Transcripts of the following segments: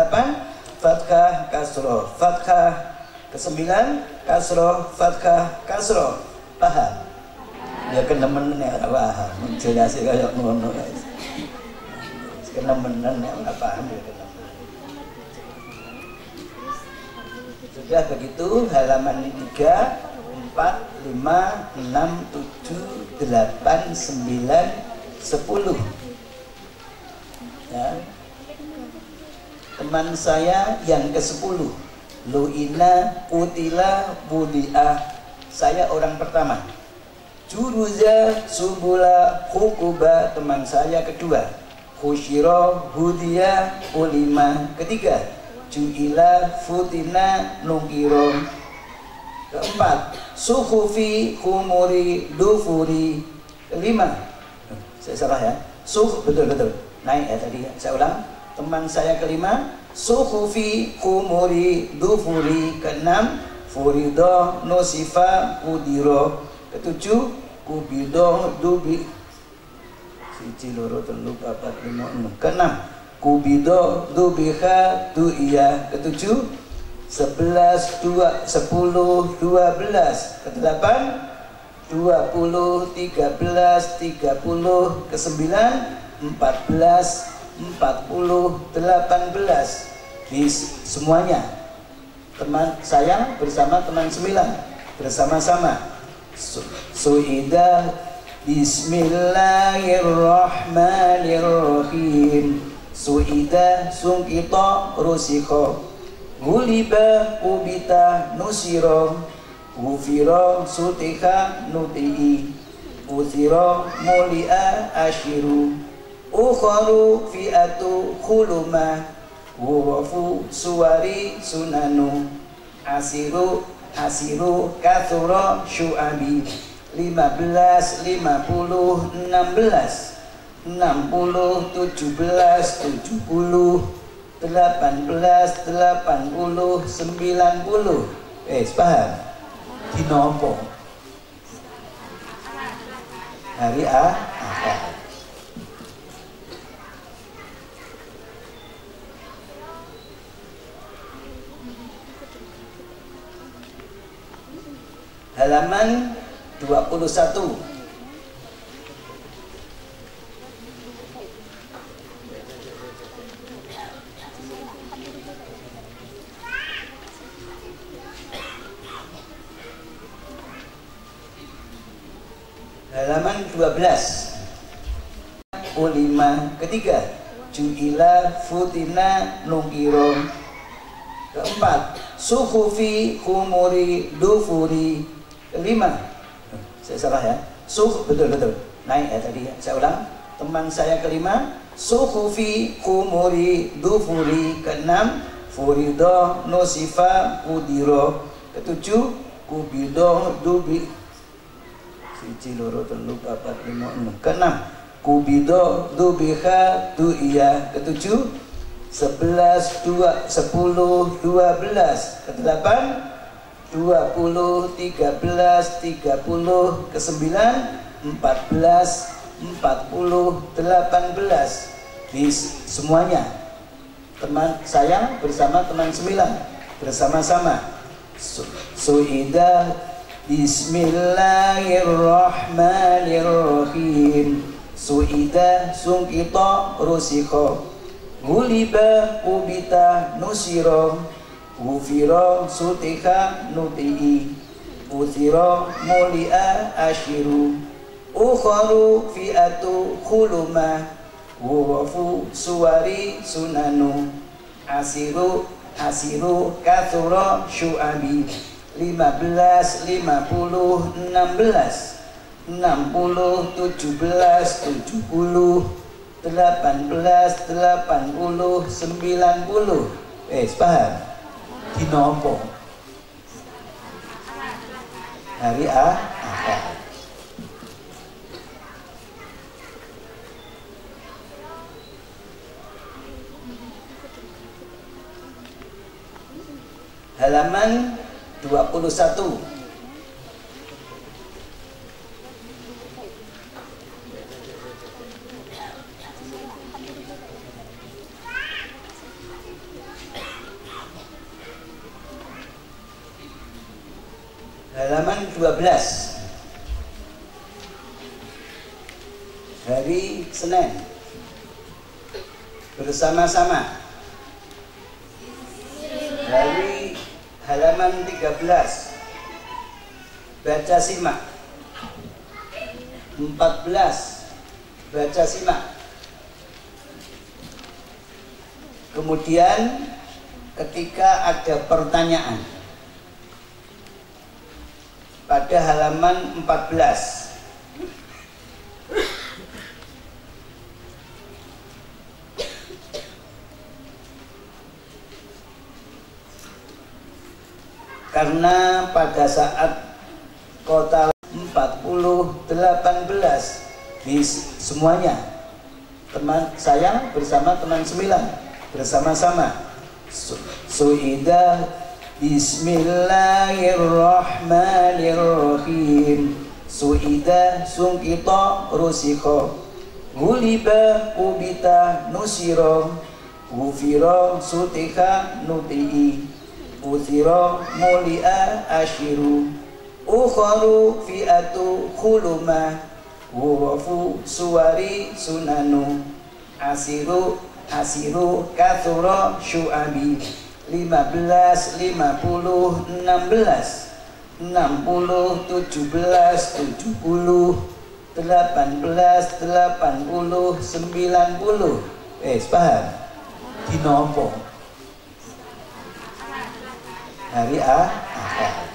Ke-8 fathah kasroh fathah. Ke-9 kasroh fathah kasroh. Paham? Ya kenemen ya paham. Menjelaskan kayak ngono guys. Kenemen ya paham ya kenemen. Sudah begitu halaman 3, 4, 5, 6, 7, 8, 9, 10. Ya. Teman saya yang ke-10, Lu'ina, Utila, Budi'ah. Saya orang pertama. Juruza, Subula, Hukuba. Teman saya kedua. Khusyiro, Hudiya, Ulima. Ketiga, Ju'ila, Futina, Nungkiro. Keempat, Suhufi, Humuri, Dufuri. Kelima, saya salah ya, betul naik ya tadi ya. Saya ulang, teman saya kelima, Suhufi, Humuri, Dufuri. Keenam, Furido, Nosifa, Kudiro. Ketujuh, Kubido, Dubi. Siji loro telu papat lima enam. Keenam, Kubido, Dubiha, Du'iya. Ketujuh, 11, 2, 10, 12. Ke-8, 20, 13, 30. Ke-9, 14, 40, 18. Di semuanya teman saya bersama teman 9 bersama-sama. Su'idah Bismillahirrahmanirrahim. Su'idah sungkito rusikho. Guliba ubita nusiro. Ufiro sutika nuti'i. Uthiro mulia ashiru. Ukharu fi'atu khulumah. Wurafu suwari sunanu. Asiru kathuro syu'abi. 15, 50, 16, 60, 17, 70, 18, 80, 90. Paham? Dinopo hari Ahad. Halaman 21. Halaman 12. Ulima. Ketiga, Ju'ila, Futina, Nungkiro. Keempat, Suhufi, Humuri, Dufuri. Kelima, saya salah ya, betul naik ya tadi ya. Saya ulang, teman saya kelima, Suhufi, Humuri, Dufuri. Keenam, Furido, Nosifa, Kudiro. Ketujuh, Kubido, Dubi. Siji loro telu papat lima enam. Keenam, Kubido, Dubiha, Du'iya. Ketujuh, 11, 2, 10, 12. Ke-8, 20, 13, 30. Ke-9, 14, 40, 18. Di semuanya teman saya bersama teman 9 bersama-sama. Su'idah Bismillahirrahmanirrahim. Su'idah sungkito rusikho. Guliba ubita nusiro. Ufiro sutika nuti'i. Uthiro mulia ashiru. Ukharu fi'atu khulumah. Wurafu suwari sunanu. Asiru kathuro syu'abi. 15, 50, 16, 60, 17, 70, 18, 80, 90. Paham? Dinopo hari Ahad. Halaman 21. halaman 12, hari Senin, bersama-sama. Hari halaman 13, baca simak. 14, baca simak. Kemudian ketika ada pertanyaan pada halaman 14, karena pada saat kota 4018 di semuanya teman saya bersama teman 9 bersama-sama suida bismillahirrahmanirrahim suida sungkito rusiko guliba ubita nusiro ufiro sutika nutii uthiro mulia ashiru ukharu fi'atu khuluma wurafu suwari sunanu asiru kathura syu'abi 15 50 16 60 17 70 18 80 90. Paham? Dinopo hari Ahad.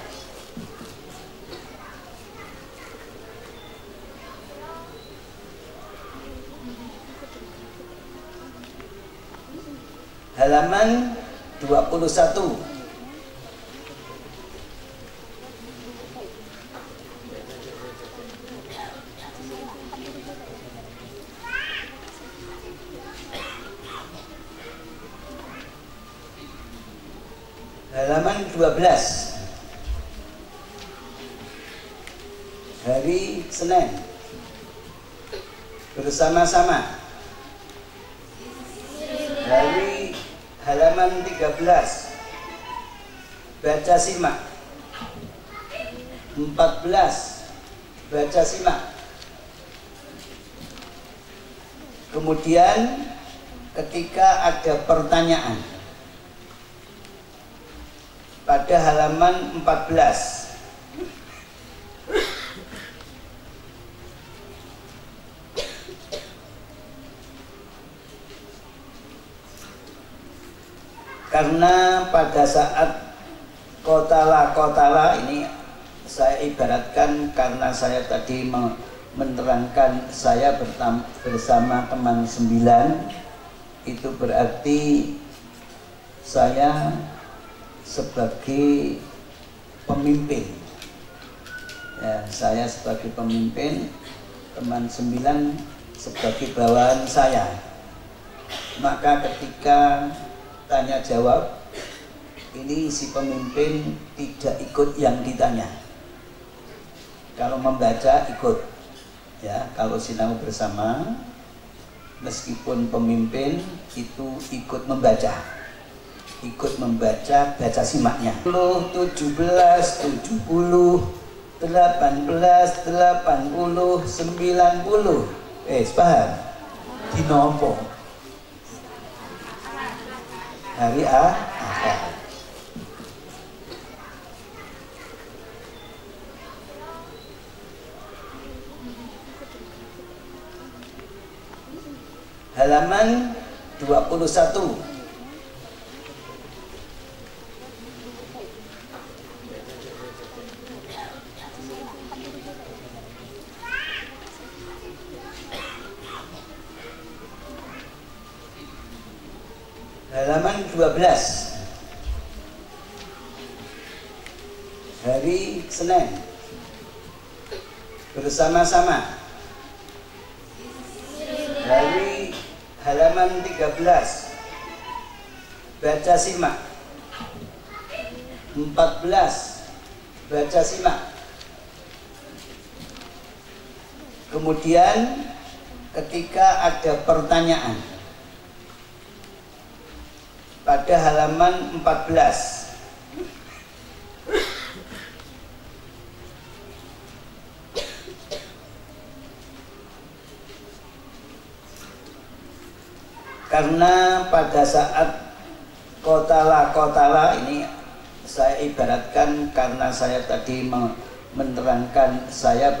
Halaman 21, halaman 12, hari Senin, bersama-sama. Hari halaman 13, baca simak. 14, baca simak. Kemudian ketika ada pertanyaan pada halaman 14, karena pada saat kotala ini saya ibaratkan karena saya tadi menerangkan saya bersama teman 9, itu berarti saya sebagai pemimpin ya, saya sebagai pemimpin, teman 9 sebagai bawahan saya. Maka ketika tanya jawab ini si pemimpin tidak ikut yang ditanya. Kalau membaca ikut ya, kalau sinau bersama meskipun pemimpin itu ikut membaca, baca simaknya. 17 70 18 80 90. Paham? Dinopo hari Ahad. Halaman 21, halaman 12, hari Senin, bersama-sama. Hari halaman 13, baca simak. 14, baca simak. Kemudian ketika ada pertanyaan pada halaman 14, Karena pada saat kotala ini saya ibaratkan karena saya tadi menerangkan saya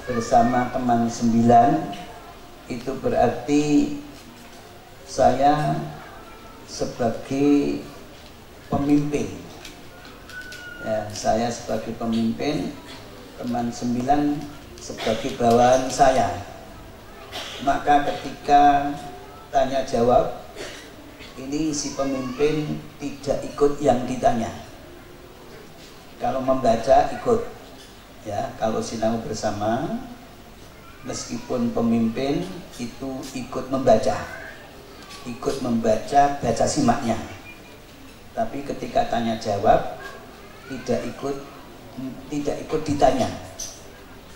bersama teman 9, itu berarti saya sebagai pemimpin. Ya, saya sebagai pemimpin, teman 9 sebagai bawahan saya. Maka ketika tanya jawab, ini si pemimpin tidak ikut yang ditanya. Kalau membaca ikut, ya. Kalau sinau bersama, meskipun pemimpin itu ikut membaca, baca simaknya. Tapi ketika tanya jawab tidak ikut ditanya,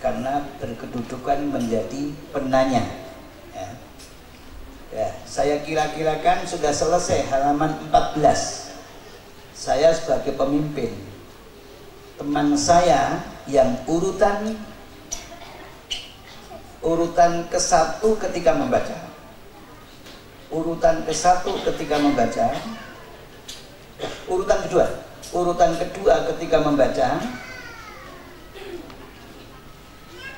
karena berkedudukan menjadi penanya. Ya, saya kira-kirakan sudah selesai halaman 14. Saya sebagai pemimpin, teman saya yang urutan ke-1 ketika membaca, urutan kedua ketika membaca,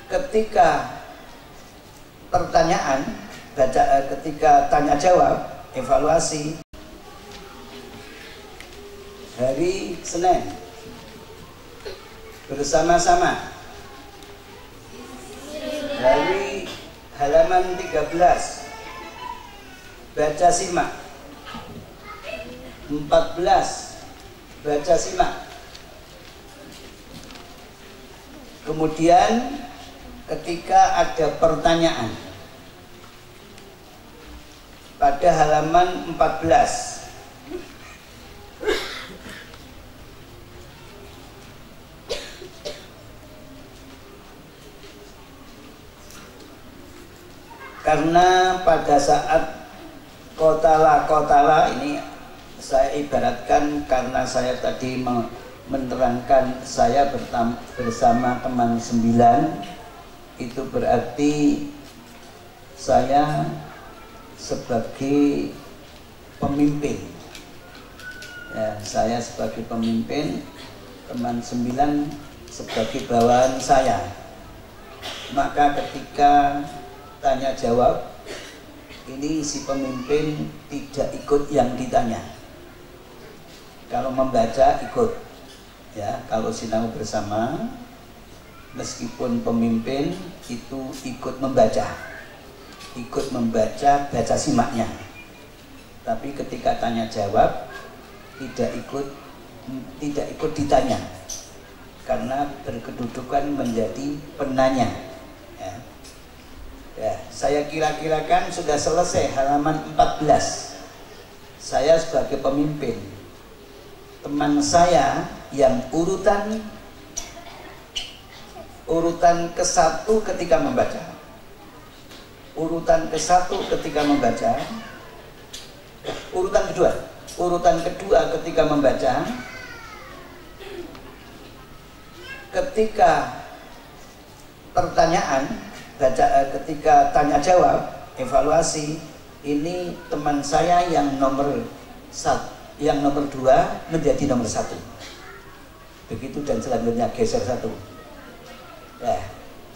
ketika pertanyaan ketika tanya jawab evaluasi hari Senin bersama-sama dari halaman 13 baca simak, 14 baca simak, kemudian ketika ada pertanyaan pada halaman 14 karena pada saat kotala ini saya ibaratkan karena saya tadi menerangkan saya bersama teman 9, itu berarti saya sebagai pemimpin. Ya, saya sebagai pemimpin, teman 9 sebagai bawahan saya. Maka ketika tanya jawab, ini si pemimpin tidak ikut yang ditanya. Kalau membaca ikut, ya. Kalau sinau bersama, meskipun pemimpin itu ikut membaca, baca simaknya. Tapi ketika tanya jawab tidak ikut ditanya, karena berkedudukan menjadi penanya. Ya, saya kira-kirakan sudah selesai halaman 14. Saya sebagai pemimpin, teman saya yang urutan ke-1 ketika membaca, urutan kedua ketika membaca, ketika pertanyaan ketika tanya jawab evaluasi, ini teman saya yang nomor 2 menjadi nomor 1, begitu, dan selanjutnya geser 1. Ya,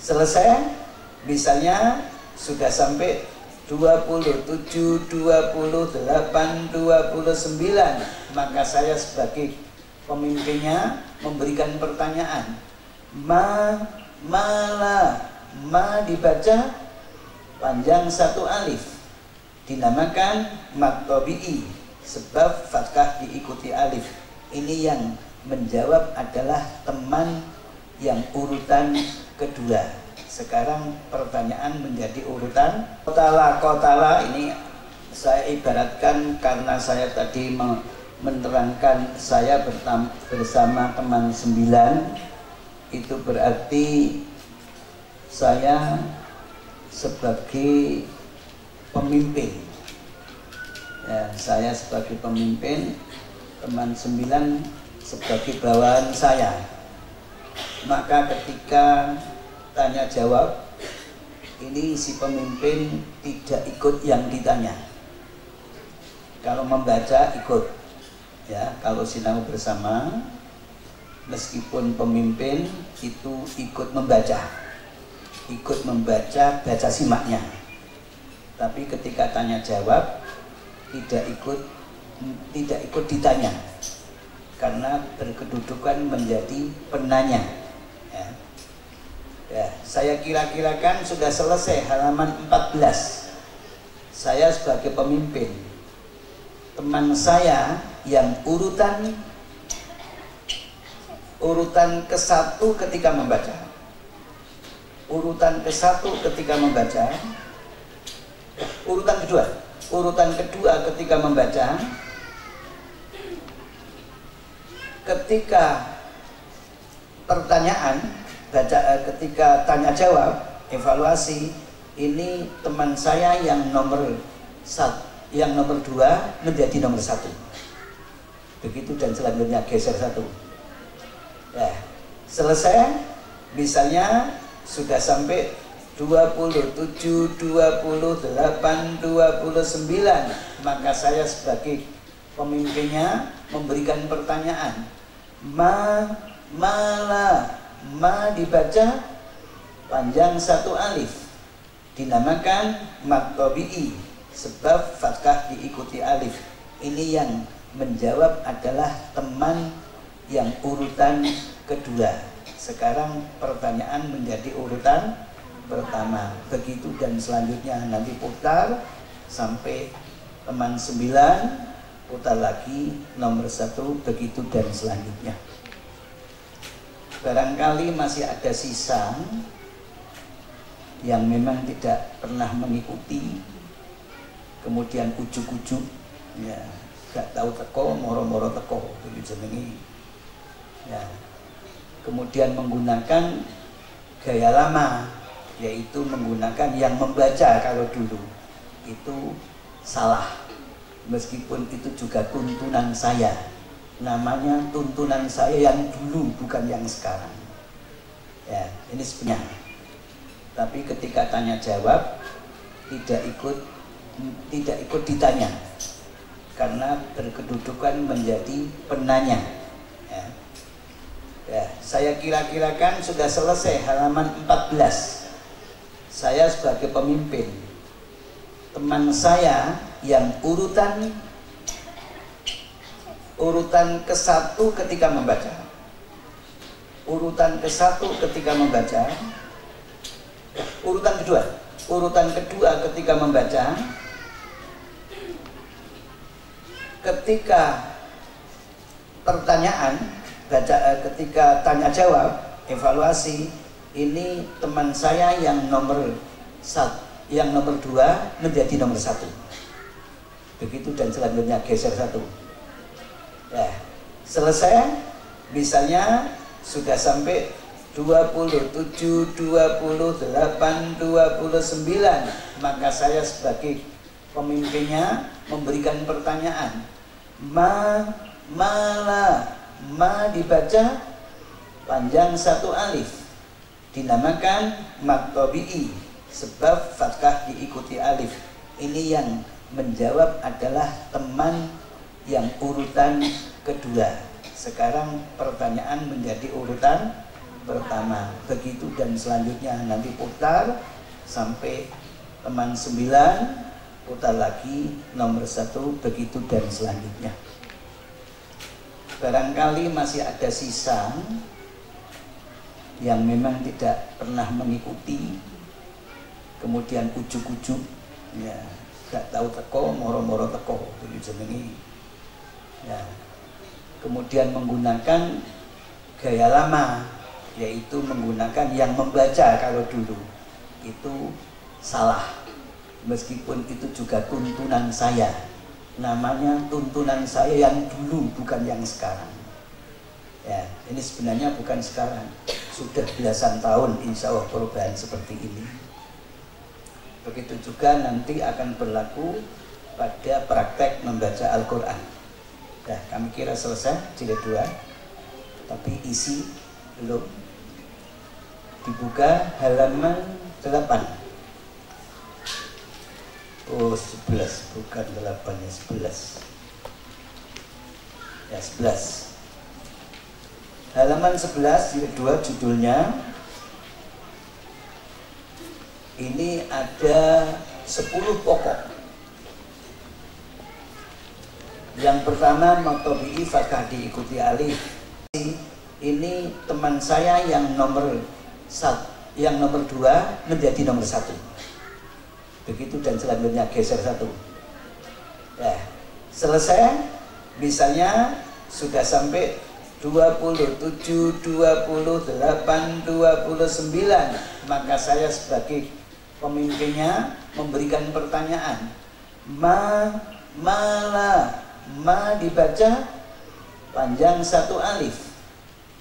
selesai. Misalnya sudah sampai 27, 28, 29, maka saya sebagai pemimpinnya memberikan pertanyaan. Ma dibaca panjang 1 alif, dinamakan mad tabi'i sebab fathah diikuti alif. Ini yang menjawab adalah teman yang urutan kedua. Sekarang pertanyaan menjadi urutan kotala ini saya ibaratkan karena saya tadi menerangkan saya bersama teman 9, itu berarti saya sebagai pemimpin. Ya, saya sebagai pemimpin, teman 9 sebagai bawahan saya. Maka ketika tanya jawab, ini si pemimpin tidak ikut yang ditanya. Kalau membaca ikut, ya. Kalau sinau bersama, meskipun pemimpin itu ikut membaca, baca simaknya. Tapi ketika tanya jawab tidak ikut ditanya, karena berkedudukan menjadi penanya. Ya. Ya, saya kira-kirakan sudah selesai halaman 14. Saya sebagai pemimpin, teman saya yang urutan ke-1 ketika membaca, urutan kedua ketika membaca, ketika pertanyaan ketika tanya jawab evaluasi, ini teman saya yang nomor 2 menjadi nomor 1, begitu, dan selanjutnya geser 1. Ya, selesai, misalnya sudah sampai 27, 28, 29, maka saya sebagai pemimpinnya memberikan pertanyaan. Ma dibaca panjang 1 alif, dinamakan mad tabi'i sebab fathah diikuti alif. Ini yang menjawab adalah teman yang urutan kedua. Sekarang pertanyaan menjadi urutan pertama, begitu, dan selanjutnya nanti putar sampai teman 9, putar lagi nomor 1, begitu, dan selanjutnya. Barangkali masih ada sisa yang memang tidak pernah mengikuti, kemudian ujuk-ujuk, ya, gak tahu teko, moro-moro teko, begitu jenengi. Ya. Kemudian menggunakan gaya lama, yaitu menggunakan yang membaca. Kalau dulu itu salah, meskipun itu juga tuntunan saya, namanya tuntunan saya yang dulu, bukan yang sekarang. Ya, ini sebenarnya. Tapi ketika tanya jawab tidak ikut ditanya, karena berkedudukan menjadi penanya. Ya. Ya, saya kira-kirakan sudah selesai halaman 14. Saya sebagai pemimpin, teman saya yang urutan ke-1 ketika membaca, urutan kedua ketika membaca, ketika pertanyaan ketika tanya jawab evaluasi, ini teman saya yang nomor 2 menjadi nomor 1, begitu, dan selanjutnya geser 1. Ya, selesai, misalnya sudah sampai 27, 28, 29, maka saya sebagai pemimpinnya memberikan pertanyaan. Ma dibaca panjang 1 alif, dinamakan mad tabi'i sebab fathah diikuti alif. Ini yang menjawab adalah teman yang urutan kedua. Sekarang pertanyaan menjadi urutan pertama, begitu, dan selanjutnya nanti putar sampai teman 9, putar lagi nomor 1, begitu, dan selanjutnya. Barangkali masih ada sisa yang memang tidak pernah mengikuti, kemudian ujuk-ujuk, ya, gak tahu teko, moro-moro teko, begitu jenengi. Ya. Kemudian menggunakan gaya lama, yaitu menggunakan yang membaca. Kalau dulu itu salah, meskipun itu juga tuntunan saya, namanya tuntunan saya yang dulu, bukan yang sekarang. Ya, ini sebenarnya bukan sekarang, sudah belasan tahun insya Allah perubahan seperti ini. Begitu juga nanti akan berlaku pada praktek membaca Al-Quran. Nah, kami kira selesai jilid 2, tapi isi belum. Dibuka halaman 8. Oh 11, bukan 8 ya, 11 ya, 11. Halaman 11 jilid 2 judulnya ini ada 10 pokok. Yang pertama maktobi'i fakah diikuti alif. Ini teman saya yang nomor 2 menjadi nomor 1. Begitu dan selanjutnya geser 1. Ya, selesai. Misalnya sudah sampai 27, 28, 29, maka saya sebagai pemimpinnya memberikan pertanyaan. Ma dibaca panjang 1 alif,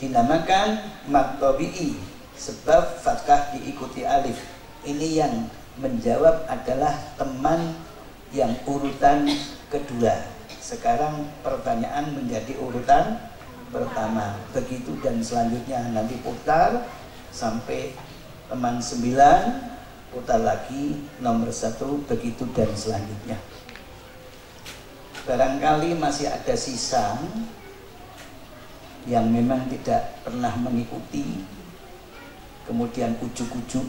dinamakan maktobi'i sebab fathah diikuti alif. Ini yang menjawab adalah teman yang urutan kedua. Sekarang pertanyaan menjadi urutan pertama. Begitu dan selanjutnya nanti putar sampai teman 9, putar lagi nomor 1, begitu dan selanjutnya. Barangkali masih ada sisa yang memang tidak pernah mengikuti, kemudian ujuk-ujuk,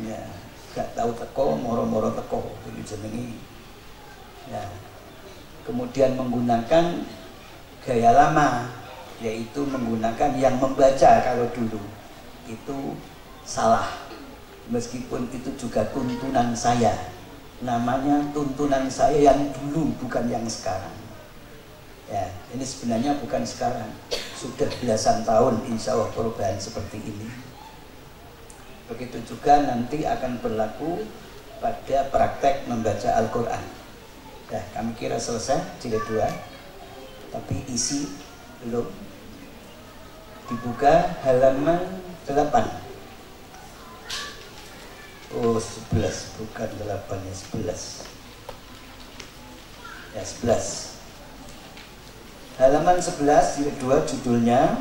ya gak tahu teko, moro-moro teko, begitu jenengi. Ya. Kemudian menggunakan gaya lama, yaitu menggunakan yang membaca. Kalau dulu itu salah, meskipun itu juga tuntunan saya, namanya tuntunan saya yang dulu, bukan yang sekarang. Ya, ini sebenarnya bukan sekarang, sudah belasan tahun insya Allah perubahan seperti ini. Begitu juga nanti akan berlaku pada praktek membaca Al-Quran. Nah, kami kira selesai jilid 2, tapi isi belum. Dibuka halaman 8. Oh 11, bukan 8 ya, 11 ya, 11. Halaman 11 jilid 2 judulnya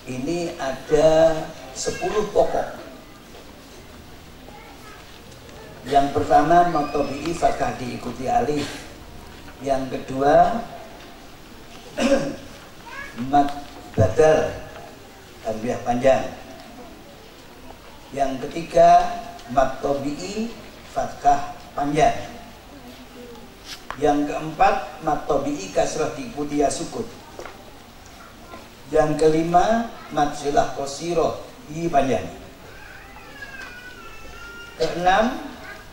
ini ada 10 pokok. Yang pertama maktobi'i fakah diikuti alif. Yang kedua mat badal tanbih panjang. Yang ketiga maktobi'i fathah panjang. Yang keempat maktobi'i kasrah diikuti ya sukun. Yang kelima mat silah qasiroh i panjang. Keenam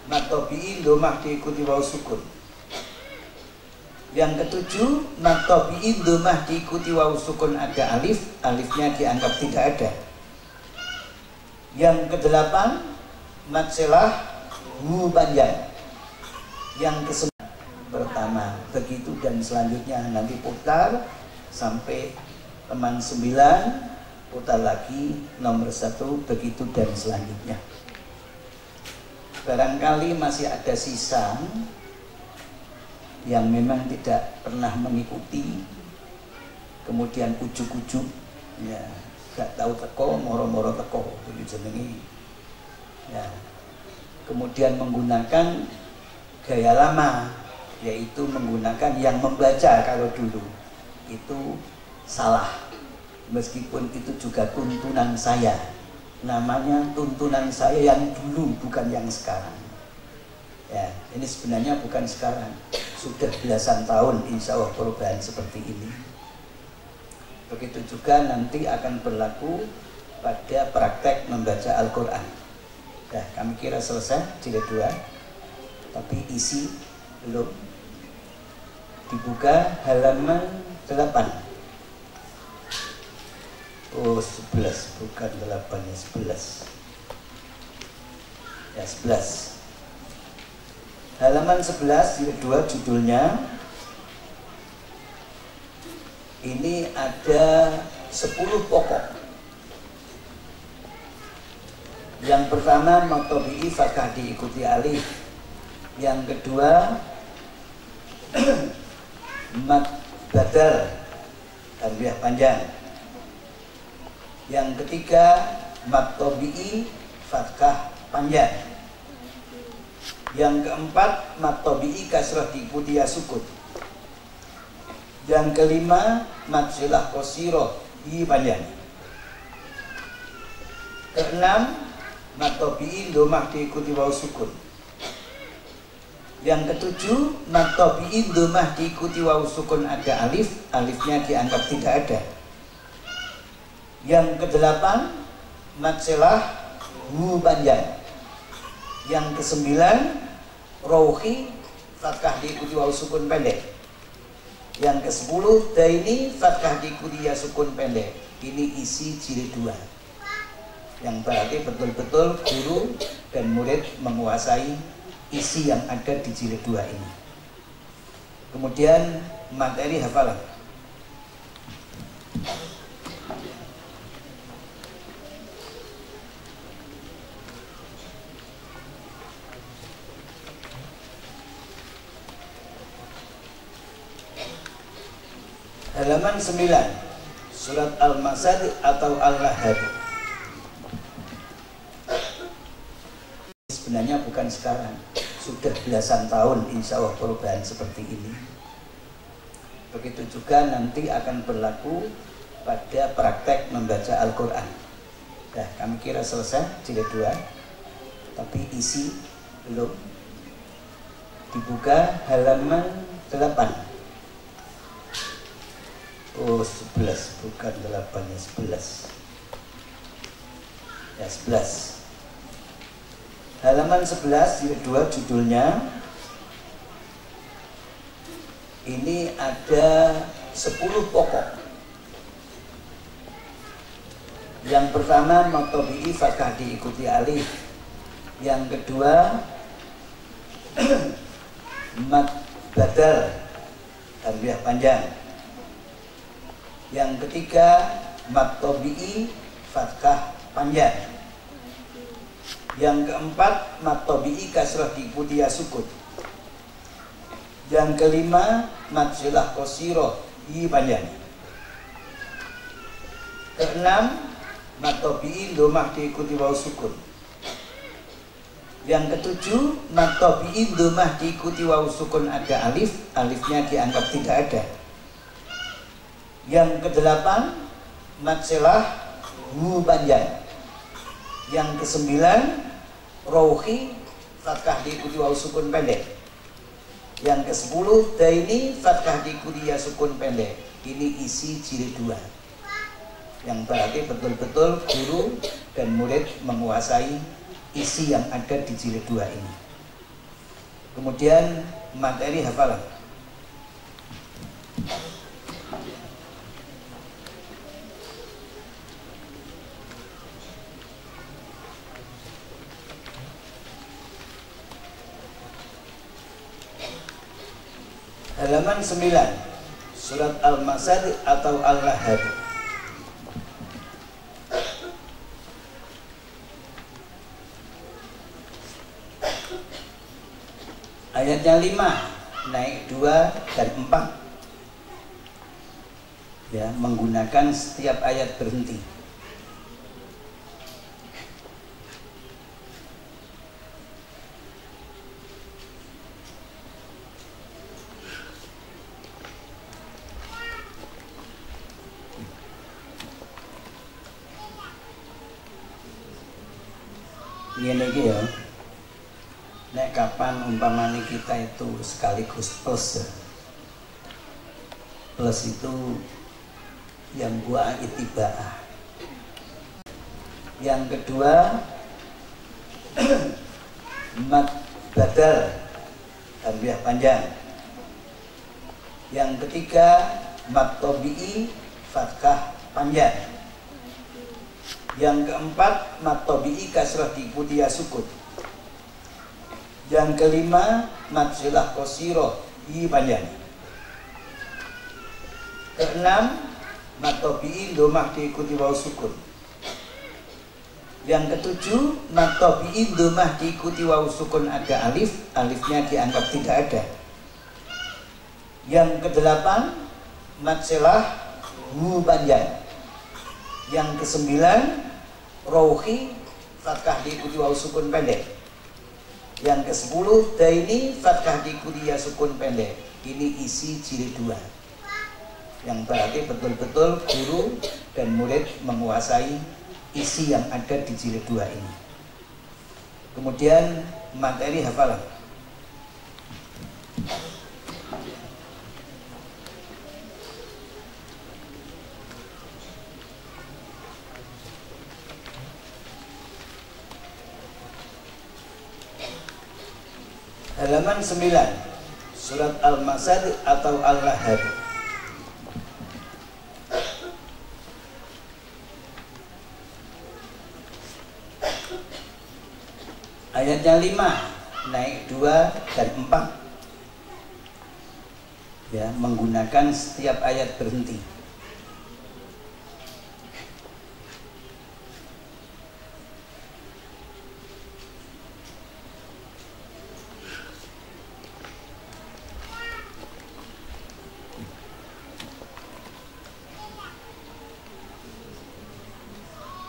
maktobi'i domah diikuti waw sukun. Yang ketujuh maktobi'i domah diikuti waw sukun ada alif, alifnya dianggap tidak ada. Yang kedelapan mat selah hu panjang. Yang kesembilan pertama, begitu dan selanjutnya nanti putar sampai teman 9, putar lagi nomor 1, begitu dan selanjutnya. Barangkali masih ada sisa yang memang tidak pernah mengikuti, kemudian ujuk-ujuk, ya gak tahu teko, moro-moro teko, begitu jenengi. Ya, kemudian menggunakan gaya lama, yaitu menggunakan yang membaca. Kalau dulu itu salah, meskipun itu juga tuntunan saya, namanya tuntunan saya yang dulu, bukan yang sekarang. Ya, ini sebenarnya bukan sekarang, sudah belasan tahun insya Allah perubahan seperti ini. Begitu juga nanti akan berlaku pada praktek membaca Al-Quran. Nah, kami kira selesai jilid 2, tapi isi belum. Dibuka halaman 8. Oh 11, bukan 8 ya, 11 ya, 11. Halaman 11 jilid 2 judulnya ini ada 10 pokok. Yang pertama maktobi'i fakah diikuti alif. Yang kedua mat badal tanbih panjang. Yang ketiga maktobi'i fathah panjang. Yang keempat, mat tabi'i kasrah diikuti ya sukun. Yang kelima, mat silah qasirah i panjang. Keenam, mat tabi'i domah diikuti waw sukun. Yang ketujuh, mat tabi'i domah diikuti waw sukun ada alif, alifnya dianggap tidak ada. Yang kedelapan, mat silah hu panjang. Yang kesembilan, rauhi fathah diikuti waw sukun pendek. Yang kesepuluh, daini fathah diikuti ya sukun pendek. Ini isi jilid 2, yang berarti betul-betul guru dan murid menguasai isi yang ada di jilid 2 ini. Kemudian materi hafalan. Halaman 9, surat Al-Masad atau Al-Lahab. Sebenarnya bukan sekarang, sudah belasan tahun insya Allah perubahan seperti ini. Begitu juga nanti akan berlaku pada praktek membaca Al-Quran. Nah, kami kira selesai jilid 2, tapi isi belum. Dibuka halaman 8. Oh 11, bukan 8 ya, 11 ya, 11. Halaman 11 jilid 2 judulnya ini ada 10 pokok. Yang pertama, mat tabi'i fathah diikuti alif. Yang kedua, mat badal hamzah panjang. Yang ketiga, mat tabi'i fathah panjang. Yang keempat, mat tabi'i kasrah diikuti ya sukun. Yang kelima, mat silah qasirah i panjang. Keenam, mat tabi'i domah diikuti waw sukun. Yang ketujuh, mat tabi'i domah diikuti waw sukun ada alif, alifnya dianggap tidak ada. Yang kedelapan, mat silah hu panjang. Yang kesembilan, rauhi fathah diikuti waw sukun pendek. Yang kesepuluh, daini fathah diikuti ya sukun pendek. Ini isi jilid 2, yang berarti betul-betul guru dan murid menguasai isi yang ada di jilid 2 ini. Kemudian materi hafalan. Halaman 9, surat Al-Masad atau Al-Lahab. Ayatnya 5, naik 2 dan 4. Ya, menggunakan setiap ayat berhenti. Ini ya, nek kapan umpamanya kita itu sekaligus plus ya. Plus itu yang buah itiba'ah. Yang kedua, mat badal hamzah panjang. Yang ketiga, mat tabi'i fathah panjang. Yang keempat, mat tabi'i kasrah diikuti ya sukun. Yang kelima, mat silah qasirah i panjang. Keenam, mat tabi'i domah diikuti waw sukun. Yang ketujuh, mat tabi'i domah diikuti waw sukun ada alif, alifnya dianggap tidak ada. Yang kedelapan, mat silah hu panjang. Yang kesembilan, rauhi fathah diikuti waw sukun pendek. Yang ke-10 daini fathah diikuti ya sukun pendek. Ini isi jilid 2. Yang berarti betul-betul guru dan murid menguasai isi yang ada di jilid 2 ini. Kemudian materi hafalan. Halaman 9, surat Al-Masad atau Al-Lahab. Ayatnya 5, naik 2 dan 4. Ya, menggunakan setiap ayat berhenti.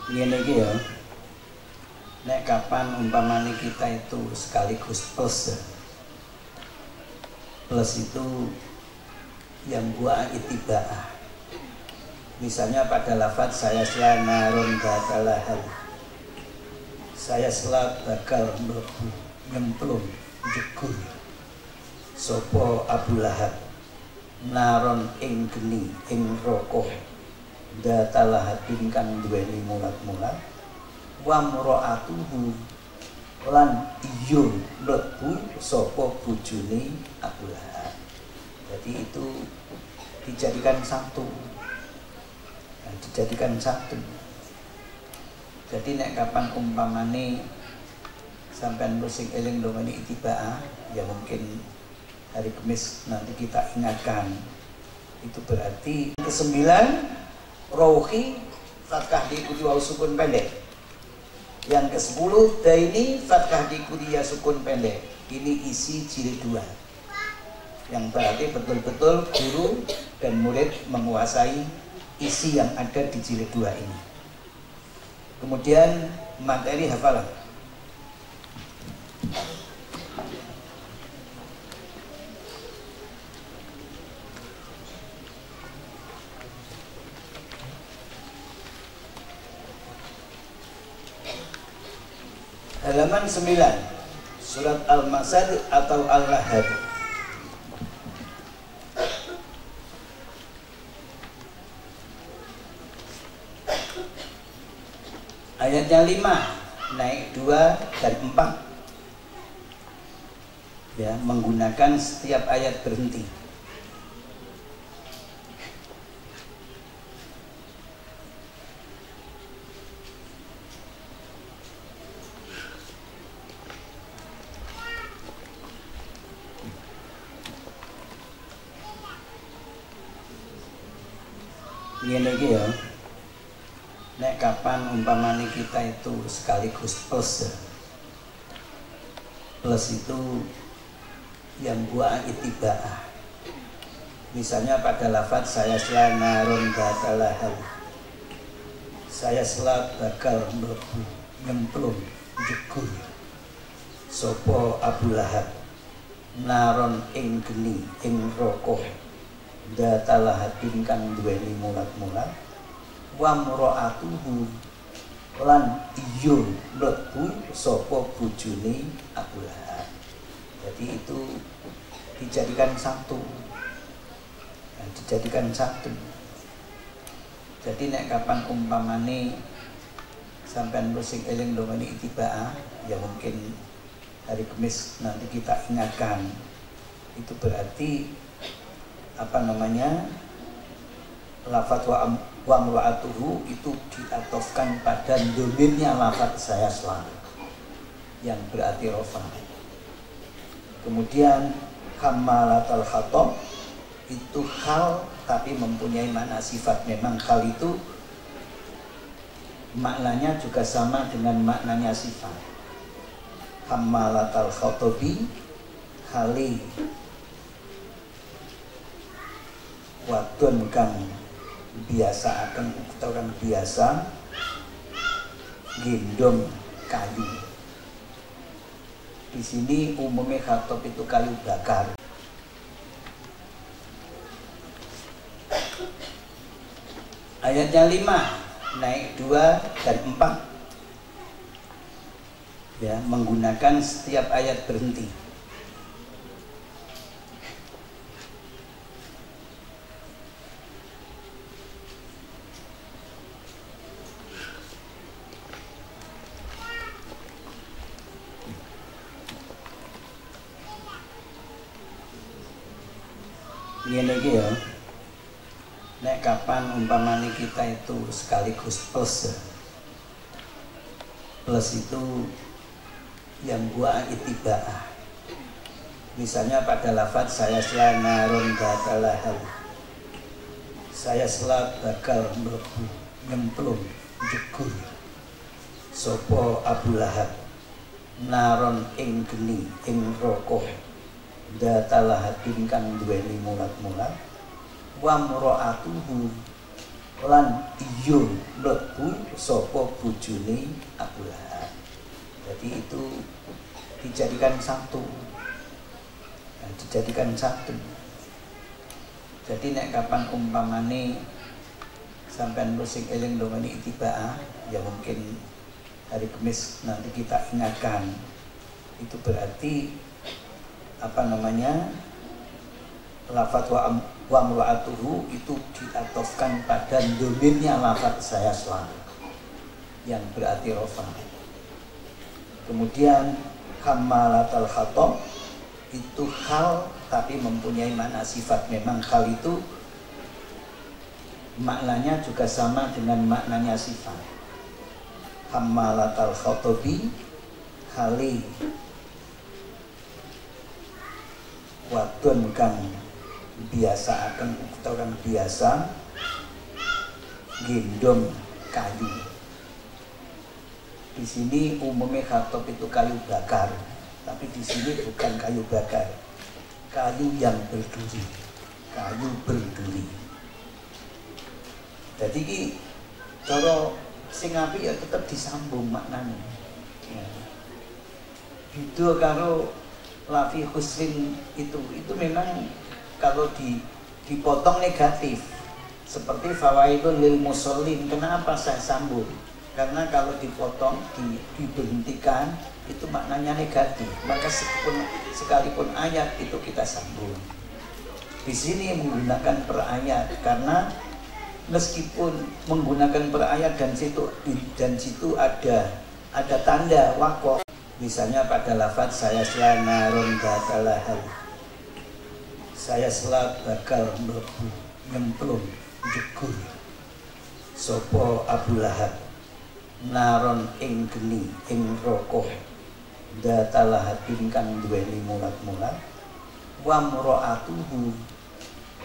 Ini lagi ya. Nek kapan umpamanya kita itu sekaligus plus ya. Plus itu yang buah itiba'ah. Misalnya pada lafaz saya sela narun batalahal. Saya sela bakal mlebu nyemplung jegur. Sopo Abu Lahab naron ing geni ing roko. Datalahabin kang duweni mulat-mulat wa muraatuhu lan iyo mlebu sapa bojone Abu Lahab. Jadi itu dijadikan satu. Nah, dijadikan satu. Jadi nek kapan umpamane sampean musik eling dongane itiba'ah, ya mungkin hari Kamis nanti kita ingatkan. Itu berarti ke-9 Rauhi fathah diikuti waw sukun pendek. Yang ke-10 daini fathah diikuti ya sukun pendek. Ini isi jilid 2. Yang berarti betul-betul guru dan murid menguasai isi yang ada di jilid 2 ini. Kemudian materi hafalan. Halaman 9, surat Al-Masad atau Al-Lahab. Ayatnya 5, naik 2 dan 4. Ya, menggunakan setiap ayat berhenti. Ini lagi ya. Nek kapan umpamanya kita itu sekaligus plus ya. Plus itu yang buah itiba'ah. Misalnya pada lafaz saya sela narun batalahal. Saya sela bakal mlebu nyemplung jegur. Sopo Abu Lahab naron ing geni ing roko. Datalahabin kang duweni mulat-mulat wa muraatuhu lan iyo mlebu sapa bojone Abu Lahab. Jadi itu dijadikan satu. Nah, dijadikan satu. Jadi nek kapan umpamane sampean musik eling dongane itiba'ah, ya mungkin hari Kamis nanti kita ingatkan. Itu berarti apa namanya, lafaz wa mura'atuhu itu diatofkan pada domirnya lafaz saya selalu yang berarti rofa. Kemudian kamalatul khatab itu hal tapi mempunyai makna sifat. Memang hal itu maknanya juga sama dengan maknanya sifat. Kamalatul khatabi hali wadon kang biasa akan atau kang biasa gendong kayu. Di sini umumnya khatop itu kayu bakar. Ayatnya 5, naik 2 dan 4. Ya, menggunakan setiap ayat berhenti. Ini lagi ya. Nek kapan umpamanya kita itu sekaligus plus ya. Plus itu yang buah itiba'ah. Misalnya pada lafaz saya selana ronda talahal, saya sela bakal mlebu nyemplung jegur sopo Abu Lahab naron ing geni ing roko datalahatin kang duweni mulat-mulat wa mraatuhu lan iyo mlebu sapa bojone Abu Lahab. Jadi itu dijadikan satu. Nah, dijadikan satu. Jadi nek kapan umpamane sampean musik eling dongane itiba'ah, ya mungkin hari Kamis nanti kita ingatkan. Itu berarti apa namanya, lafaz wa mraatuhu itu diatofkan pada domirnya lafaz saya selalu yang berarti rofa. Kemudian hamalatal khatab itu hal tapi mempunyai makna sifat. Memang hal itu maknanya juga sama dengan maknanya sifat. Hamalatal khatabi hali wadon kang biasa akan atau kang biasa gendong kayu. Di sini umumnya khatop itu kayu bakar, tapi di sini bukan kayu bakar, kayu yang berduri, kayu berduri. Jadi kalau sing apik ya tetap disambung maknanya. Ya. Itu kalau lafi husrin itu memang kalau dipotong negatif, seperti fawaidul lil musallin. Kenapa saya sambung? Karena kalau dipotong, diberhentikan, itu maknanya negatif. Maka sekalipun ayat itu kita sambung. Di sini menggunakan per ayat, karena meskipun menggunakan per ayat dan situ ada tanda waqaf. Misalnya pada lafaz saya selana ronda talahal, saya sela bakal mlebu nyemplung jegur sopo Abu Lahab naron ing geni ing roko datalahatin kang duweni mulat-mulat wa mraatuhu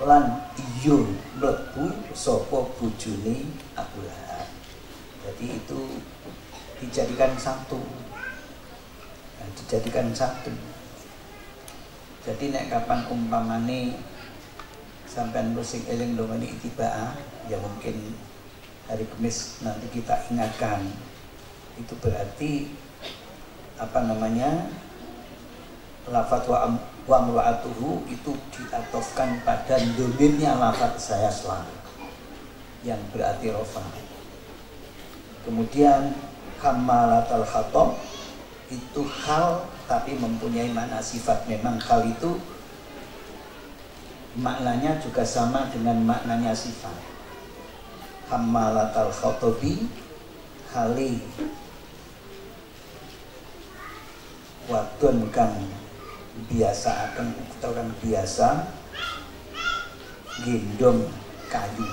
lan iyo mlebu sopo bojone Abu Lahab. Jadi itu dijadikan satu. Dijadikan satu. Jadi nek kapan umpamane sampean musik eling dongane itiba'ah, ya mungkin hari Kamis nanti kita ingatkan. Itu berarti apa namanya, lafaz wa mraatuhu itu diatofkan pada domirnya lafaz saya selalu yang berarti rofa. Kemudian hamalatal khatab itu hal tapi mempunyai makna sifat. Memang hal itu maknanya juga sama dengan maknanya sifat. Hammalatal khatabi hali wadon kang biasa akan atau kang biasa gendong kayu.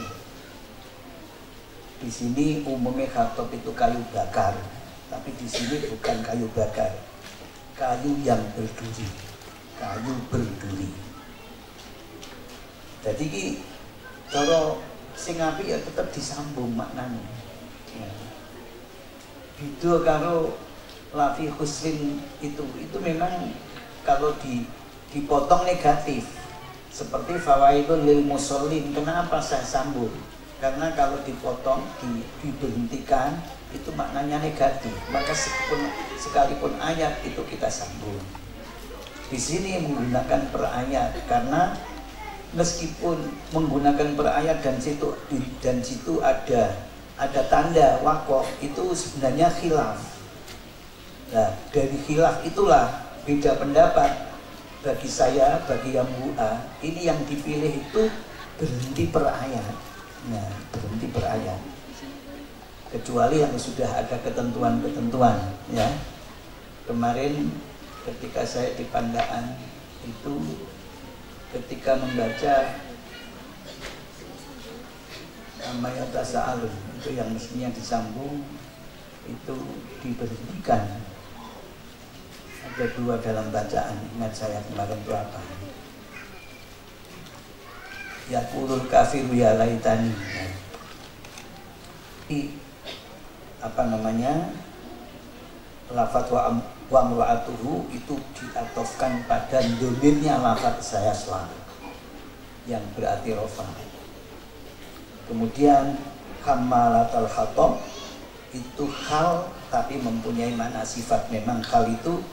Di sini umumnya khatop itu kayu bakar, tapi di sini bukan kayu bakar, kayu yang berduri, kayu berduri. Jadi kalau sing apik ya tetap disambung maknanya. Ya. Itu kalau lafi husrin itu memang kalau dipotong negatif, seperti fawaidul lil musallin. Kenapa saya sambung? karena kalau dipotong, diberhentikan itu maknanya negatif. Maka sekalipun ayat itu kita sambung. Di sini menggunakan per ayat karena meskipun menggunakan per ayat dan situ ada tanda wakof, itu sebenarnya khilaf. Nah, dari khilaf itulah beda pendapat. Bagi saya, bagi yang bu'a, ini yang dipilih itu berhenti per ayat. Nah, berhenti per ayat. Kecuali yang sudah ada ketentuan-ketentuan, ya. Kemarin ketika saya di Pandaan itu, ketika membaca Amaya Tasa'alun, itu yang mestinya disambung, itu diberhentikan. Ada dua dalam bacaan, ingat saya kemarin itu apa? Yaqulul kafiru ya laitani. Lafaz wa mura'atuhu itu diatofkan pada domirnya lafaz saya selalu, yang berarti rofa. Kemudian hammalatal hatab itu hal tapi mempunyai makna sifat. Memang hal itu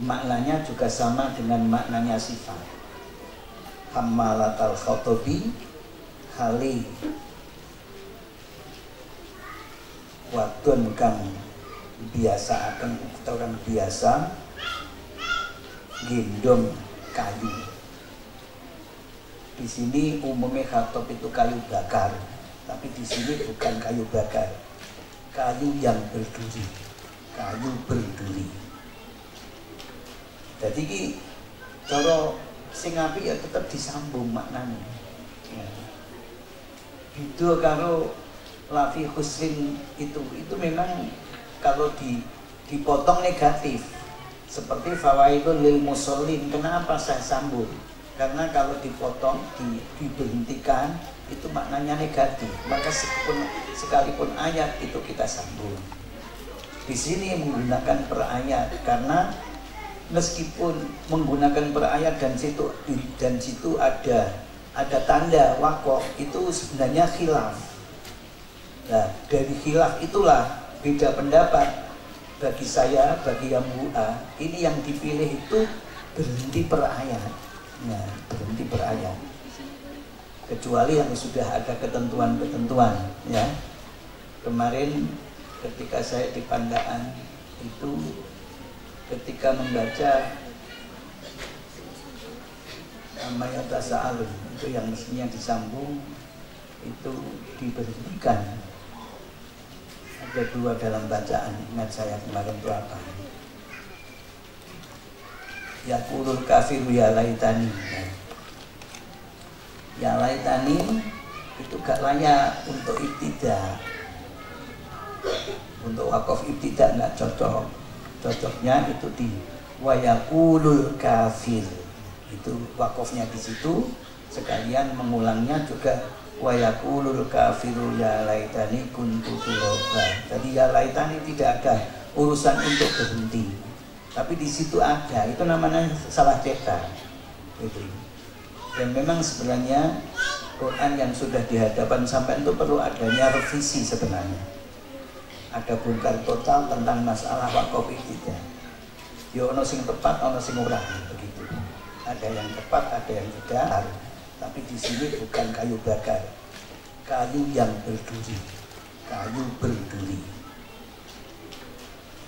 maknanya juga sama dengan maknanya sifat. Hammalatal khatabi hali wadon kang biasa akan orang biasa gendong kayu. Di sini umumnya khatab itu kayu bakar, tapi di sini bukan kayu bakar, kayu yang berduri, kayu berduri. Jadi cara sing apik ya tetap disambung maknanya. Ya. Beda karo lafi husrin itu memang kalau dipotong negatif. Seperti fawaidun lil musallin. Kenapa saya sambung? Karena kalau dipotong, diberhentikan itu maknanya negatif. Maka sekalipun ayat itu kita sambung. Di sini menggunakan per ayat karena meskipun menggunakan per ayat dan situ ada tanda wakof, itu sebenarnya khilaf. Nah, dari khilaf itulah beda pendapat. Bagi saya, bagi yang bu'a, ini yang dipilih itu berhenti per ayat. Nah, berhenti per ayat. Kecuali yang sudah ada ketentuan-ketentuan, ya. Kemarin ketika saya di Pandaan itu, ketika membaca Amaya Tasa'alun, itu yang mestinya disambung, itu diberhentikan. Ada dua dalam bacaan, ingat saya kemarin itu apa? Yaqulul kafiru ya laitani. Ya laitani itu gak layak untuk ibtidah. Untuk wakaf ibtidah gak cocok. Cocoknya itu di wa yaqulul kafir. Itu wakafnya di situ, sekalian mengulangnya juga wa yaqulul kafiru ya laitani kuntu turaba. Jadi ya laitani tidak ada urusan untuk berhenti. Tapi di situ ada, itu namanya salah cetak. Gitu. Dan memang sebenarnya Quran yang sudah di hadapan sampai itu perlu adanya revisi sebenarnya. Ada bongkar total tentang masalah wakaf ibtidah. Ya ono sing tepat, ono sing ora, begitu. Ada yang tepat, ada yang tidak. Tapi di sini bukan kayu bakar, kayu yang berduri, kayu berduri.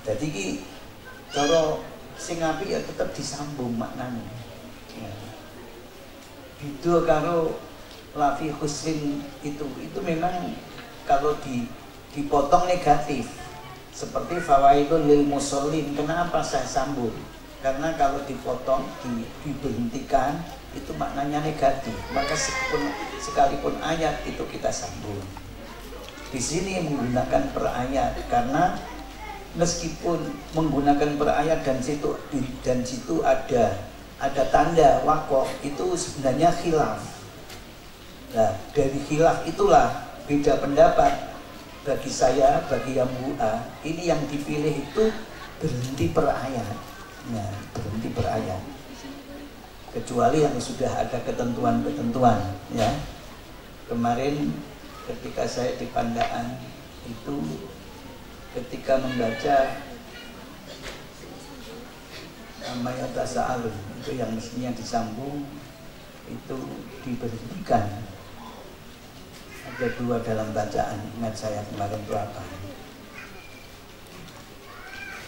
Jadi kalau sing apik ya tetap disambung maknanya. Ya. Beda karo lafi husrin itu memang kalau dipotong negatif. Seperti fawaidun lil musallin. Kenapa saya sambung? Karena kalau dipotong, diberhentikan, itu maknanya negatif. Maka sekalipun ayat itu kita sambung. Di sini menggunakan per ayat karena meskipun menggunakan per ayat dan situ ada tanda wakof, itu sebenarnya khilaf. Nah, dari khilaf itulah beda pendapat. Bagi saya, bagi yang bu'a, ini yang dipilih itu berhenti per ayat. Nah, berhenti per ayat. Kecuali yang sudah ada ketentuan-ketentuan, ya. Kemarin ketika saya di Pandaan itu, ketika membaca namanya tasa'alun itu yang mestinya disambung itu diberhentikan. Ada dua dalam bacaan, ingat saya kemarin itu apa?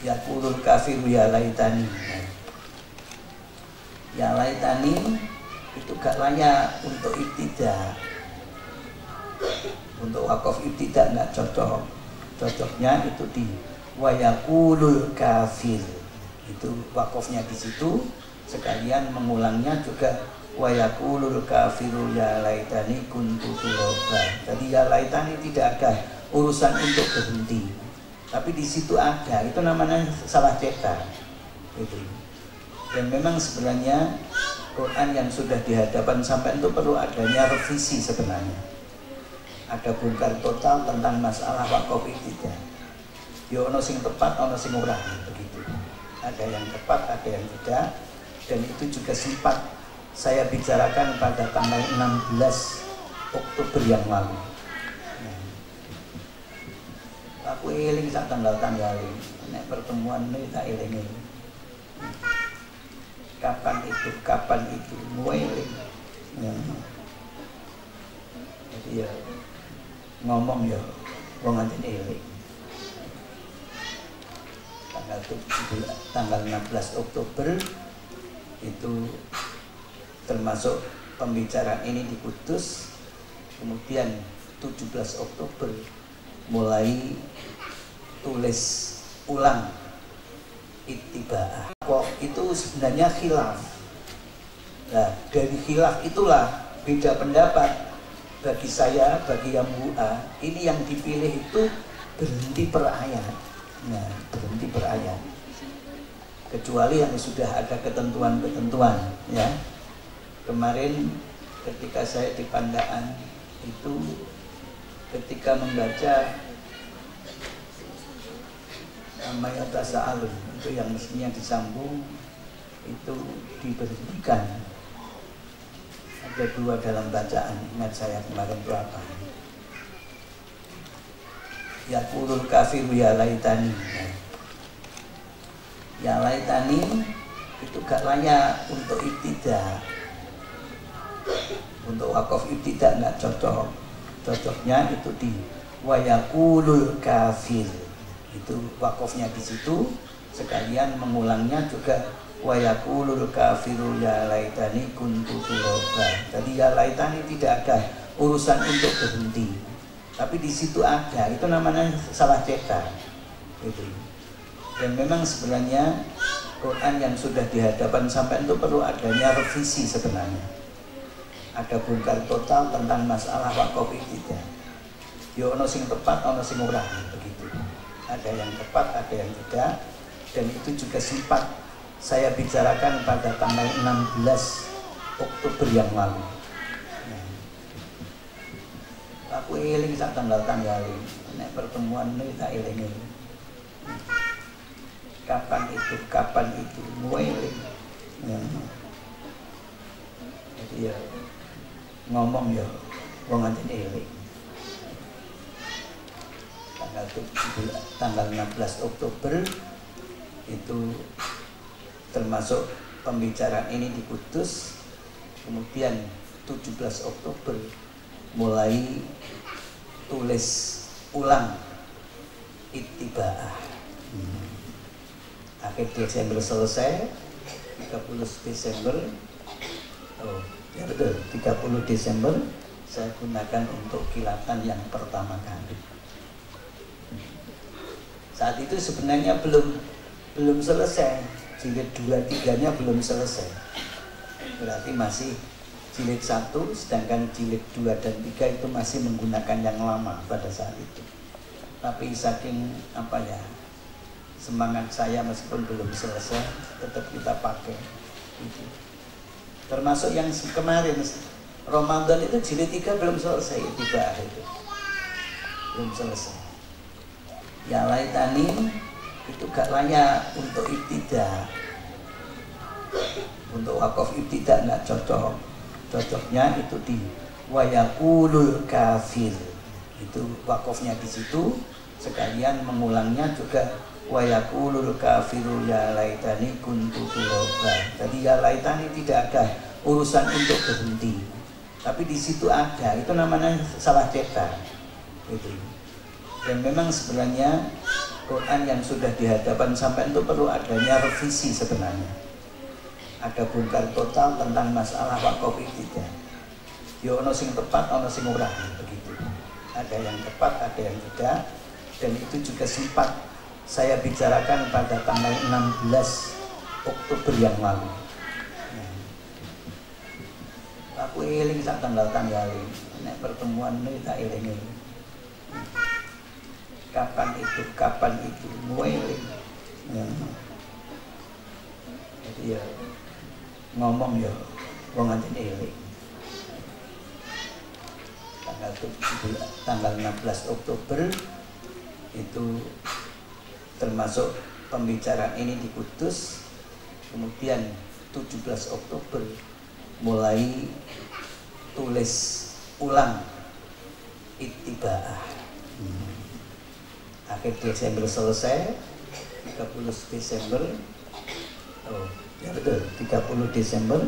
Yaqulul kafiru ya laitani. Ya laitani itu gak layak untuk ibtidah. Untuk wakaf ibtidah nggak cocok. Cocoknya itu di wayaqulul kafir. Itu wakafnya di situ, sekalian mengulangnya juga wayaqulul kafiru ya laitani kuntu turaba. Jadi ya laitani tidak ada urusan untuk berhenti. Tapi di situ ada, itu namanya salah cetak. Gitu. Dan memang sebenarnya Quran yang sudah di hadapan sampai itu perlu adanya revisi sebenarnya. Ada bongkar total tentang masalah wakaf ibtidah. Ya ono sing tepat, ono sing ora begitu. Ada yang tepat, ada yang tidak. Dan itu juga sempat saya bicarakan pada tanggal 16 Oktober yang lalu. Aku eling sak tanggal-tanggal ini. Nek pertemuan ini tak eling. Kapan itu, mueling. Ya. Jadi ya ngomong ya wong anjen eling. Tanggal 16 Oktober itu termasuk pembicaraan ini di Kudus. Kemudian 17 Oktober mulai tulis ulang ittiba'ah. Kok itu sebenarnya khilaf. Nah, dari khilaf itulah beda pendapat. Bagi saya, bagi yang MUA, ini yang dipilih itu berhenti per ayat. Nah, berhenti per ayat. Kecuali yang sudah ada ketentuan-ketentuan, ya. Kemarin ketika saya di Pandaan itu, ketika membaca namanya tasa'alun itu yang mestinya disambung itu diberhentikan. Ada dua dalam bacaan, ingat saya kemarin itu apa? Yaqulul kafiru ya laitani. Ya laitani itu gak layak untuk ibtidah. Untuk wakaf ibtidah nggak cocok. Cocoknya itu di wayaqulul kafir. Itu wakafnya di situ, sekalian mengulangnya juga wayaqulul kafiru ya laitani kuntu turaba. Jadi ya laitani tidak ada urusan untuk berhenti. Tapi di situ ada, itu namanya salah cetak. Gitu. Dan memang sebenarnya Quran yang sudah di hadapan sampai itu perlu adanya revisi sebenarnya. Ada bongkar total tentang masalah wakaf ibtidah. Ya ono sing tepat, ono sing ora begitu. Ada yang tepat, ada yang tidak. Dan itu juga sempat saya bicarakan pada tanggal 16 Oktober yang lalu. Aku eling sak tanggal-tanggal ini. Nek pertemuan ini tak eling. Kapan itu, mueling. Ya. Jadi ya ngomong ya wong anjen eling. Tanggal 16 Oktober itu termasuk pembicaraan ini di Kudus. Kemudian 17 Oktober mulai tulis ulang ittiba'ah. Akhir Desember selesai, 30 Desember, oh ya betul, 30 Desember saya gunakan untuk kilatan yang pertama kali. Saat itu sebenarnya belum selesai, jilid 2-3-nya belum selesai. Berarti masih jilid 1, sedangkan jilid 2 dan 3 itu masih menggunakan yang lama pada saat itu. Tapi saking apa ya, semangat saya meskipun belum selesai, tetap kita pakai. Gitu. Termasuk yang kemarin Ramadan itu jilid 3 belum selesai, tiba itu belum selesai. Ya laitani itu gak layak untuk ibtidah. Untuk wakaf ibtidah nggak cocok. Cocoknya itu di wa yaqulul kafir. Itu wakofnya di situ, sekalian mengulangnya juga wa yaqulul kafiru ya laitani kuntu turaba. Jadi ya laitani tidak ada urusan untuk berhenti, tapi di situ ada, itu namanya salah cetak gitu. Dan memang sebenarnya Quran yang sudah di hadapan sampai itu perlu adanya revisi sebenarnya. Ada bongkar total tentang masalah wakaf tidak. Yo ono sing tepat, ono sing ora begitu. Ada yang tepat, ada yang tidak. Dan itu juga sempat saya bicarakan pada tanggal 16 Oktober yang lalu. Aku eling sak tanggal-tanggal nek pertemuan ini tak eling. Kapan itu mueling. Jadi ya ngomong ya wong anjen eling. Tanggal 16 Oktober itu termasuk pembicaraan ini di Kudus. Kemudian 17 Oktober mulai tulis ulang Ittiba'ah. Akhir Desember selesai, 30 Desember, oh ya betul, 30 Desember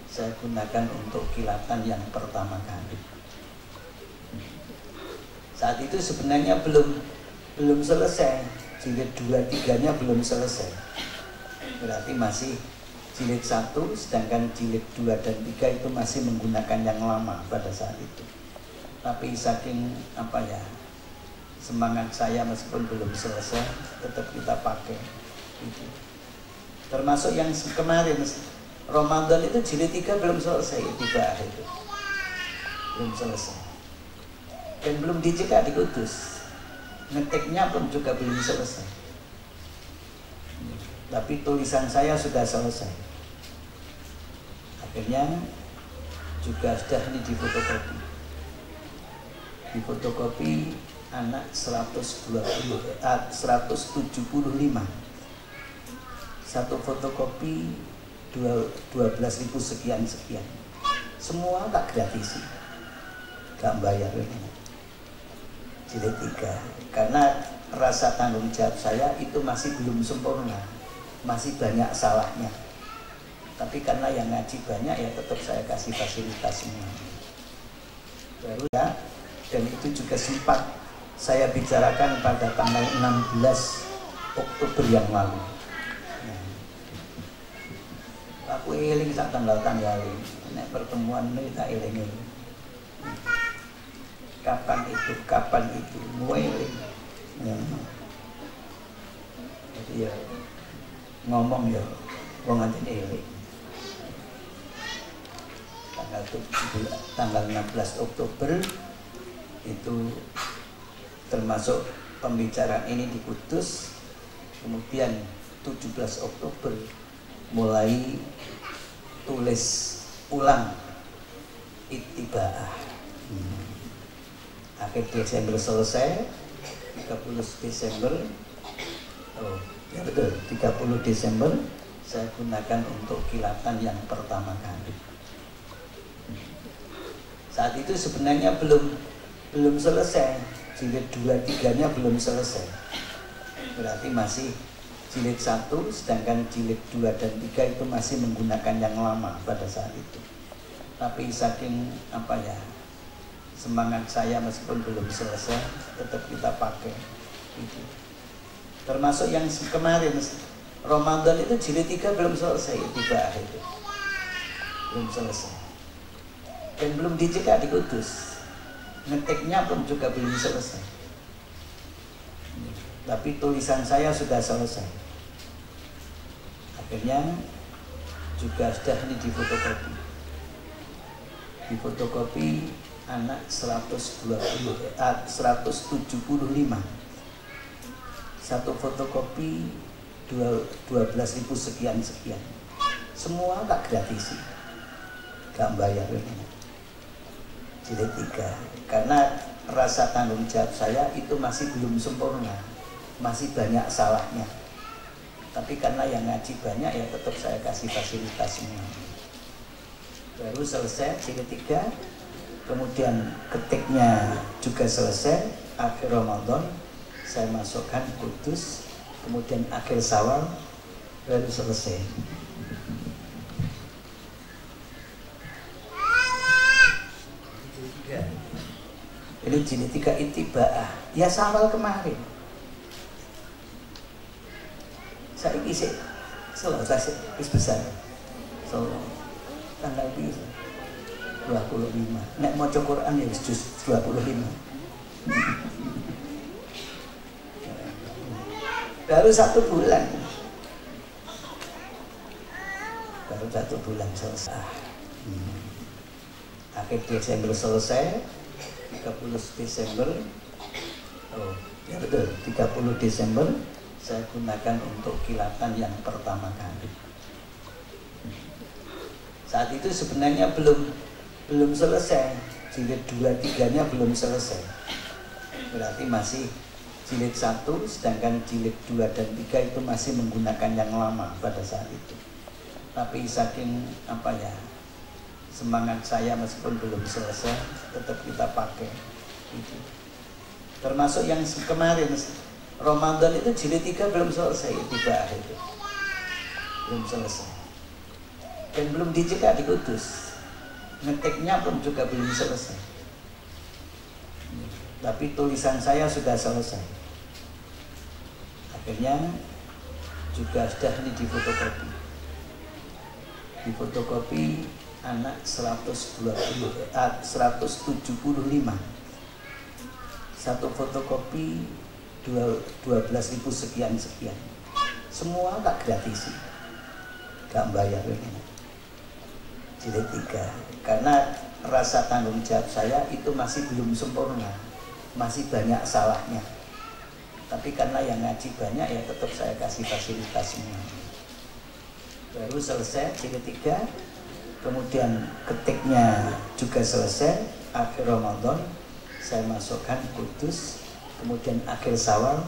saya gunakan untuk kilatan yang pertama kali. Saat itu sebenarnya belum selesai, jilid 2-3-nya belum selesai, berarti masih jilid 1, sedangkan jilid 2 dan 3 itu masih menggunakan yang lama pada saat itu. Tapi saking apa ya, semangat saya meskipun belum selesai, tetap kita pakai itu. Termasuk yang kemarin Ramadan itu jilid 3 belum selesai, Ittiba'ah itu belum selesai dan belum dicetak di Kudus, ngetiknya pun juga belum selesai, tapi tulisan saya sudah selesai. Akhirnya juga sudah ini difotokopi anak 175, satu fotokopi 12.000 sekian, semua tak gratis, gak bayar ini. Jilid 3, karena rasa tanggung jawab saya itu masih belum sempurna, masih banyak salahnya. Tapi karena yang ngaji banyak ya tetap saya kasih fasilitas semua. Baru ya, dan itu juga sempat saya bicarakan pada tanggal 16 Oktober yang lalu. Aku eling sak tanggal-tanggal nek pertemuan ini tak eling. Kapan itu mueling. Jadi ya ngomong ya wong anjen eling. Tanggal 16 Oktober itu termasuk pembicaraan ini di Kudus. Kemudian 17 Oktober mulai tulis ulang Ittiba'ah. Akhir Desember selesai, 30 Desember, oh ya betul, 30 Desember saya gunakan untuk kilatan yang pertama kali. Saat itu sebenarnya belum selesai, jilid 2-3-nya belum selesai, berarti masih jilid 1, sedangkan jilid 2 dan 3 itu masih menggunakan yang lama pada saat itu. Tapi saking apa ya, semangat saya meskipun belum selesai, tetap kita pakai itu. Termasuk yang kemarin Ramadan itu jilid 3 belum selesai, Ittiba'ah itu belum selesai dan belum dicetak di Kudus, ngetiknya pun juga belum selesai, tapi tulisan saya sudah selesai. Akhirnya juga sudah ini difotokopi anak 175, satu fotokopi 12.000 sekian, semua tak gratis, gak bayar ini. Jilid 3, karena rasa tanggung jawab saya itu masih belum sempurna, masih banyak salahnya. Tapi karena yang ngaji banyak ya tetap saya kasih fasilitas semua. Baru selesai jilid 3, kemudian ketiknya juga selesai, akhir Ramadan saya masukkan Kudus, kemudian akhir Syawal baru selesai. Ini jilid 3 Ittibaah, ya Syawal kemarin. Saya isi selesai besar. So tanggal 25. Nek maca Quran ya juz 25. Baru 1 bulan. Baru 1 bulan selesai. Akhir Desember selesai, 30 Desember. Oh, ya betul, 30 Desember saya gunakan untuk kilatan yang pertama kali. Saat itu sebenarnya belum selesai, jilid 2-3-nya belum selesai, berarti masih jilid 1, sedangkan jilid 2 dan 3 itu masih menggunakan yang lama pada saat itu. Tapi saking semangat saya, meskipun belum selesai tetap kita pakai itu. Termasuk yang kemarin Ramadan itu jilid 3 belum selesai, Ittibaah itu belum selesai dan belum dicetak di Kudus, ngetiknya pun juga belum selesai, tapi tulisan saya sudah selesai. Akhirnya juga sudah ini difotokopi anak 175, satu fotokopi 12.000 sekian, semua tak gratis, gak bayar ini. Jilid 3, karena rasa tanggung jawab saya itu masih belum sempurna, masih banyak salahnya. Tapi karena yang ngaji banyak, ya tetap saya kasih fasilitas semua. Baru selesai jilid 3, kemudian ketiknya juga selesai, akhir Ramadan saya masukkan Kudus, kemudian akhir Syawal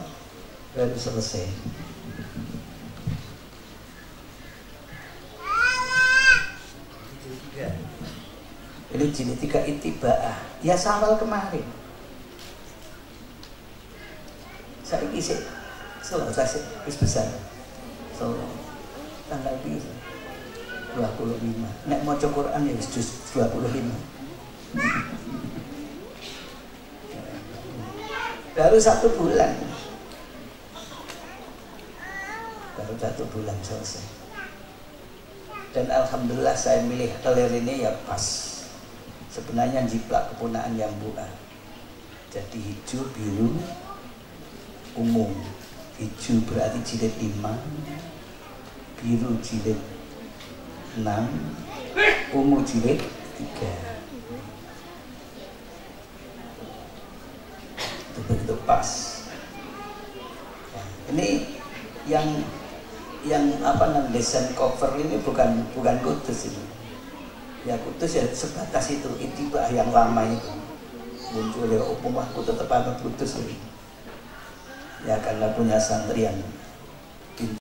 baru selesai. Ini jilid 3 Ittibaah, ya Syawal kemarin. Saya isi selesai besar. So tanggal 25. Nek maca Quran ya juz 25. Baru 1 bulan. Baru 1 bulan selesai. Dan alhamdulillah saya milih kelir ini ya pas. Sebenarnya jiplak kepunaan yang buah. Jadi hijau, biru, ungu. Hijau berarti jilid 5, biru jilid 6, ungu jilid 3. Begitu pas. Ini yang desain cover ini bukan Kudus ini. Ya Kudus ya sebatas itu, Ittibaah yang lama itu muncul ya, aku tetap anut Kudus ini. Ya karena punya santri yang